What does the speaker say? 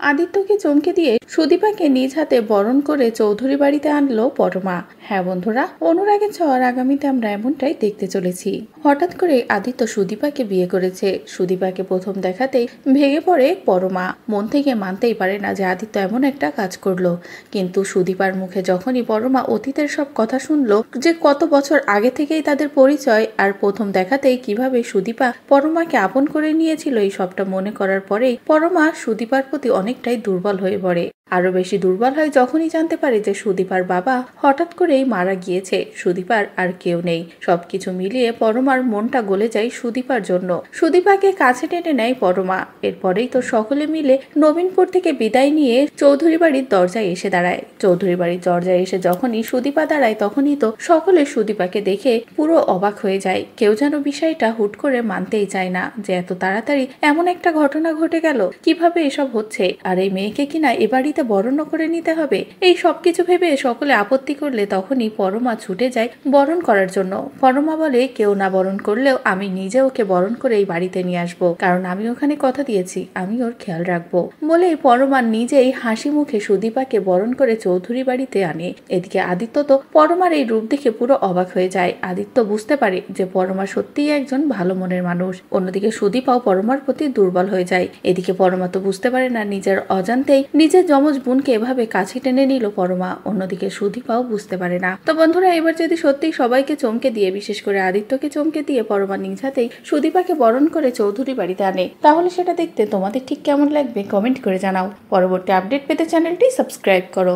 আদিত্যকে চমকে দিয়ে সুদীপাকে নিজ হাতে বরণ করে চৌধুরী বাড়িতে আনলো পরমা। হ্যাঁ বন্ধুরা, অনুরাগের ছোঁয়ার আগামীতে আমরা এমনটাই দেখতে চলেছি। হঠাৎ করে আদিত্য সুদীপাকে বিয়ে করেছে। সুদীপাকে প্রথম দেখাতেই ভেঙে পড়ে পরমা। মন থেকে মানতেই পারে না যে আদিত্য এমন একটা কাজ করলো। কিন্তু সুদীপার মুখে যখনই পরমা অতীতের সব কথা শুনলো, যে কত বছর আগে থেকেই তাদের পরিচয়, আর প্রথম দেখাতেই কিভাবে সুদীপা পরমাকে আপন করে নিয়েছিল, এই সবটা মনে করার পরেই পরমা সুদীপার প্রতি অনেকটাই দুর্বল হয়ে পড়ে। আরো বেশি দুর্বল হয় যখনই জানতে পারে যে সুদীপার বাবা হঠাৎ করেই মারা গিয়েছে। সুদীপার আর কেউ নেই। সবকিছু মিলিয়ে পরমার মনটা গলে যায় সুদীপার জন্য। সুদীপাকে কাছে টেনে নেয় পরমা। এরপরেই তো সকলে মিলে নবীনপুর থেকে বিদায় নিয়ে চৌধুরী বাড়ির দরজায় এসে দাঁড়ায়। চৌধুরী বাড়ির দরজায় এসে যখনই সুদীপা দাঁড়ায়, তখনই তো সকলে সুদীপাকে দেখে পুরো অবাক হয়ে যায়। কেউ যেন বিষয়টা হুট করে মানতেই চায় না যে এত তাড়াতাড়ি এমন একটা ঘটনা ঘটে গেল। কিভাবে এসব হচ্ছে? আর এই মেয়েকে কিনা এ বাড়িতে বরণ করে নিতে হবে। এই সবকিছু ভেবে সকলে আপত্তি করলে তখনই পরমা ছুটে যায় বরণ করার জন্য। পরমা বলে, কেউ না বরণ করলেও আমি নিজে ওকে বরণ করে এই বাড়িতে নিয়ে আসবো, কারণ আমি ওখানে কথা দিয়েছি, আমি ওর খেয়াল রাখবো। বলেই পরমা নিজেই হাসি মুখে সুদীপাকে বরণ করে চৌধুরী বাড়িতে আনে। এদিকে আদিত্য তো পরমার এই রূপ দেখে পুরো অবাক হয়ে যায়। আদিত্য বুঝতে পারে যে পরমা সত্যিই একজন ভালো মনের মানুষ। অন্যদিকে সুদীপাও পরমার প্রতি দুর্বল হয়ে যায়। এদিকে পরমা তো বুঝতে পারে না নিজের অজান্তেই নিজের যমজ বোনকে এভাবে কাছে টেনে নিল পরমা। অন্যদিকে সুদীপাও বুঝতে পারে না। তো বন্ধুরা, এবার যদি সত্যি সবাইকে চমকে দিয়ে, বিশেষ করে আদিত্যকে চমকে দিয়ে পরমা নিজ হাতেই সুদীপাকে বরণ করে চৌধুরী বাড়িতে আনে, তাহলে সেটা দেখতে তোমাদের ঠিক কেমন লাগবে কমেন্ট করে জানাও। পরবর্তী আপডেট পেতে চ্যানেলটি সাবস্ক্রাইব করো।